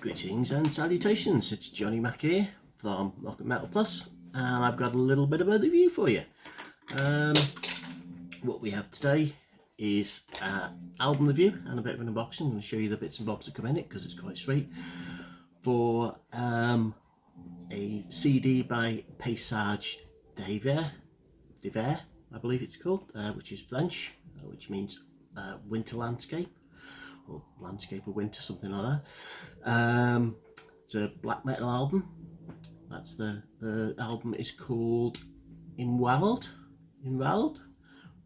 Greetings and salutations, it's Johnny Mac here from Rocket Metal Plus, and I've got a little bit of a review for you. What we have today is an album review and a bit of an unboxing. I'm going to show you the bits and bobs that come in it because it's quite sweet. For a CD by Paysage d'Hiver, I believe it's called, which is French, which means winter landscape. Or landscape of winter, something like that. It's a black metal album. That's the album is called Imwald,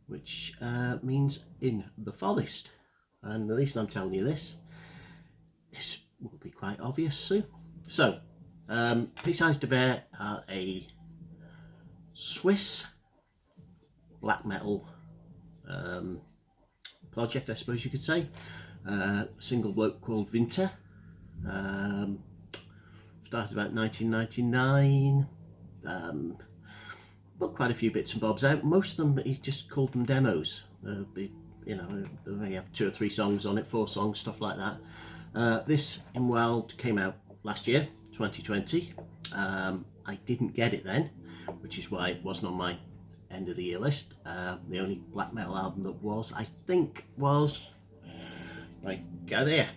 which means in the forest. And the reason I'm telling you this will be quite obvious soon. So, Paysage d'Hiver are a Swiss black metal project, I suppose you could say. Single bloke called Winter. Started about 1999. Put quite a few bits and bobs out. Most of them, he's just called them demos. They only have 2 or 3 songs on it, 4 songs, stuff like that. This Imwald came out last year, 2020. I didn't get it then, which is why it wasn't on my end of the year list. The only black metal album that was, I think, was right, go there,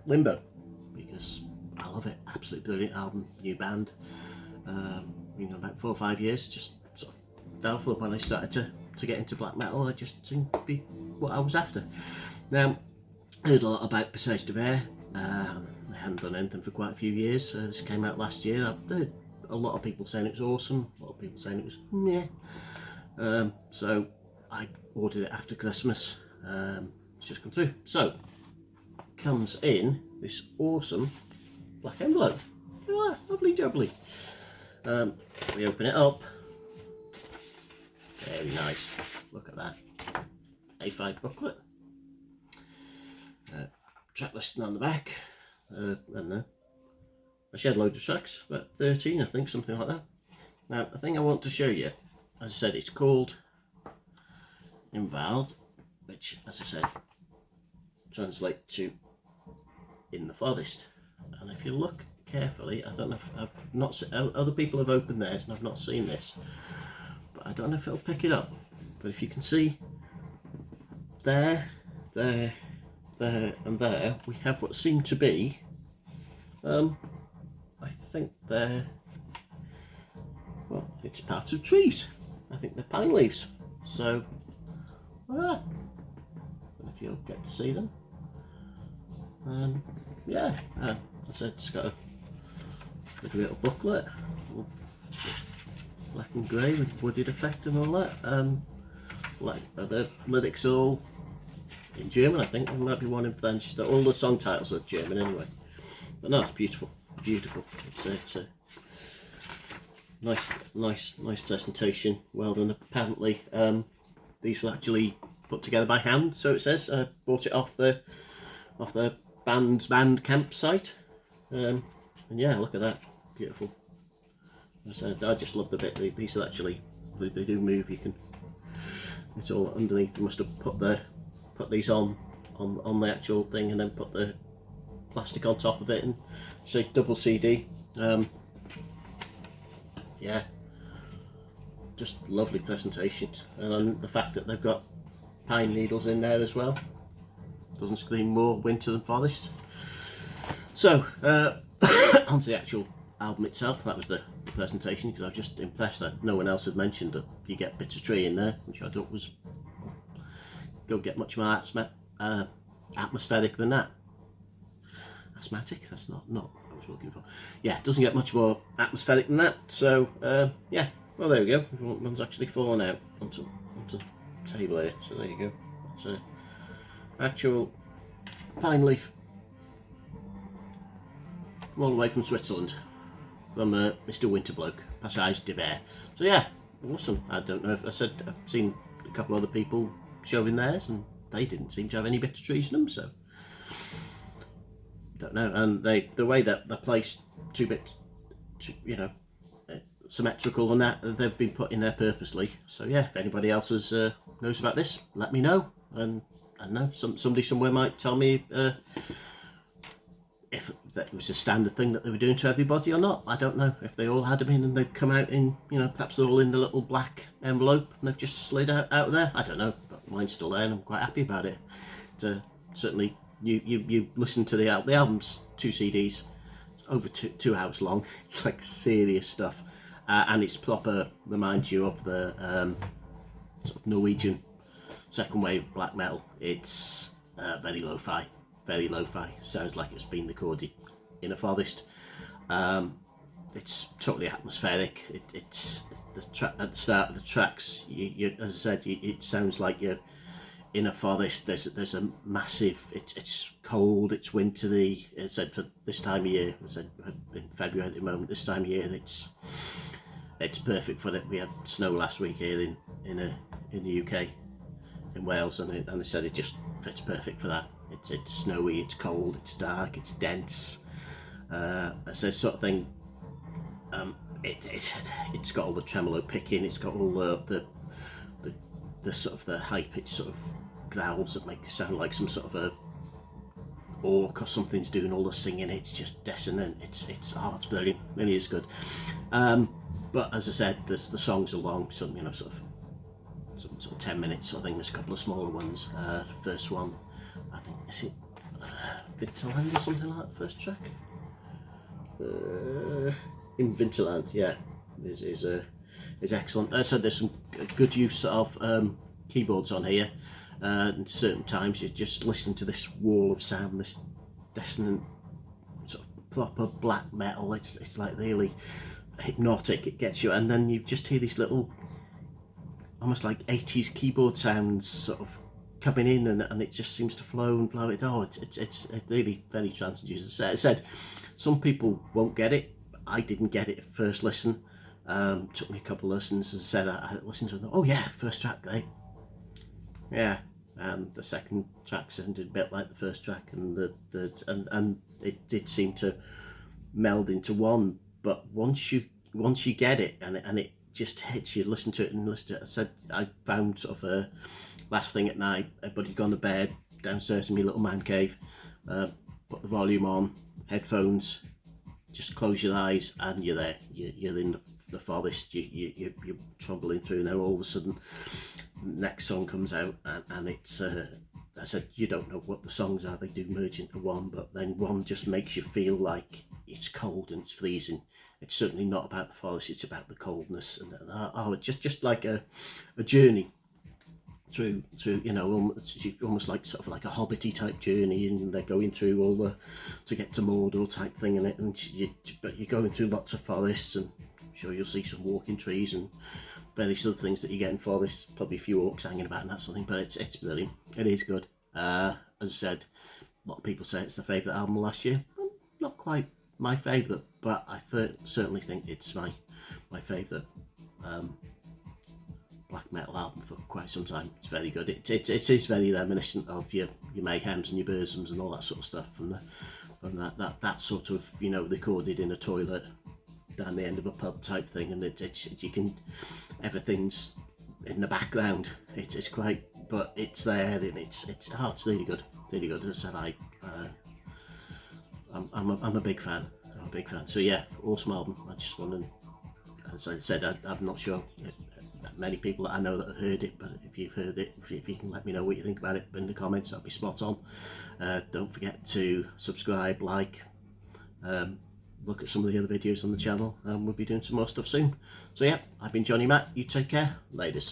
Limbo, because I love it. Absolutely brilliant album, new band. About 4 or 5 years, just sort of fell for it when I started to get into black metal. I just seemed to be what I was after. Now, I heard a lot about Paysage d'Hiver. They hadn't done anything for quite a few years. This came out last year. I've heard a lot of people saying it was awesome, a lot of people saying it was meh. So I ordered it after Christmas. It's just come through. So, comes in this awesome black envelope. Ah, lovely jubbly. We open it up. Very nice. Look at that. A5 booklet. Track listing on the back. I don't know. I shared loads of tracks, about 13 I think, something like that. Now, the thing I want to show you, as I said, it's called Imwald, which, as I said, translate to in the forest. And if you look carefully, I don't know if I've not seen, other people have opened theirs and I've not seen this, but I don't know if it'll pick it up. But if you can see there, and there, we have what seem to be I think they're, well, it's parts of trees. I think they're pine leaves. So if you'll get to see them. Yeah, I said it's got a little booklet, black and grey with wooded effect and all that. The lyrics are all in German, I think. There might be one in French. All the song titles are German anyway. But no, it's beautiful, beautiful. It's a nice presentation. Well done. Apparently, these were actually put together by hand, so it says. I bought it off the band's Bandcamp site, and yeah, look at that, beautiful. I just love the bit. These are actually they do move. You can. It's all underneath. They must have put these on the actual thing, and then put the plastic on top of it, and say double CD. Yeah, just lovely presentation, and the fact that they've got pine needles in there as well doesn't scream more winter than forest. So onto the actual album itself. That was the presentation, because I was just impressed that no one else had mentioned that you get bits of tree in there, which I thought was, don't get much more atmospheric than that. Asthmatic? That's not what I was looking for. Yeah, it doesn't get much more atmospheric than that. So yeah, well, there we go. One's actually fallen out onto the table here. So there you go. It's a actual pine leaf all the way from Switzerland, from Mr. Winterbloke, Paysage d'Hiver. So yeah, awesome. I don't know if I said I've seen a couple of other people showing theirs and they didn't seem to have any bits of trees in them, so don't know. And the way that they're placed, 2 bits, symmetrical and that, they've been put in there purposely. So yeah, if anybody else knows about this, let me know. And I don't know, somebody somewhere might tell me if that was a standard thing that they were doing to everybody or not, I don't know. If they all had them in and they'd come out in, you know, perhaps they're all in the little black envelope and they've just slid out of there. I don't know, but mine's still there and I'm quite happy about it. Certainly, you listen to the album's 2 CDs, it's over 2 hours long. It's like serious stuff, and it's proper reminds you of the sort of Norwegian second wave black metal. It's very lo-fi. Very lo-fi, sounds like it's been recorded in a forest. It's totally atmospheric. It's at the start of the tracks, as I said, it sounds like you're in a forest. There's a massive, it's cold, it's wintry. I said for this time of year, I said in February at the moment, this time of year it's perfect for it. We had snow last week here in the UK, in Wales, and I said it just fits perfect for that. It's snowy, it's cold, it's dark, it's dense. It's this sort of thing. It's got all the tremolo picking. It's got all the sort of the high pitched sort of growls that make it sound like some sort of a orc or something's doing all the singing. It's just dissonant. It's brilliant. It really is good. But as I said, the songs are long. Some, you know, sort of 10 minutes. I think there's a couple of smaller ones. First one, I think, is it Vinterland or something like that, first track? In Vinterland, yeah, is excellent. I said there's some good use of keyboards on here, and certain times you just listen to this wall of sound, this dissonant sort of proper black metal. It's like really hypnotic. It gets you, and then you just hear these little, almost like 80s keyboard sounds sort of coming in, and it just seems to flow and flow. It's really very trance-inducing. As I said, some people won't get it. I didn't get it at first listen. Took me a couple of listens. As I said, I listened to it. Oh yeah, first track, great. Yeah, and the second track sounded a bit like the first track, and and it did seem to meld into one. But once you get it, and it just hits you, listen to it and listen to it. I said I found sort of a last thing at night, everybody'd gone to bed downstairs in my little man cave, put the volume on, headphones, just close your eyes and you're there. You're in the forest, you're trundling through, and then all of a sudden next song comes out, and it's I said you don't know what the songs are, they do merge into one, but then one just makes you feel like it's cold and it's freezing. It's certainly not about the forest, it's about the coldness, and it's just like a journey through, you know, almost like sort of like a hobbity type journey, and they're going through all the to get to Mordor type thing in it, but you're going through lots of forests, and I'm sure you'll see some walking trees and various other things that you get in forests, probably a few orcs hanging about and that sort of thing, but it's brilliant. It is good. As I said, a lot of people say it's the favourite album last year. Not quite my favourite, but I certainly think it's my favourite black metal album for quite some time. It's very good. It is very reminiscent of your Mayhems and your Burzums and all that sort of stuff, from that sort of, you know, recorded in a toilet down the end of a pub type thing, and you can, everything's in the background. It's quite, but it's there, and it's really good, really good. As I said, I'm a big fan. I'm a big fan. So yeah, awesome album. I just want to, as I said, I'm not sure many people that I know that have heard it, but if you've heard it, if you can let me know what you think about it in the comments, that'd be spot on. Don't forget to subscribe, like, look at some of the other videos on the channel, and we'll be doing some more stuff soon. So yeah, I've been Johnny Matt. You take care. Laters.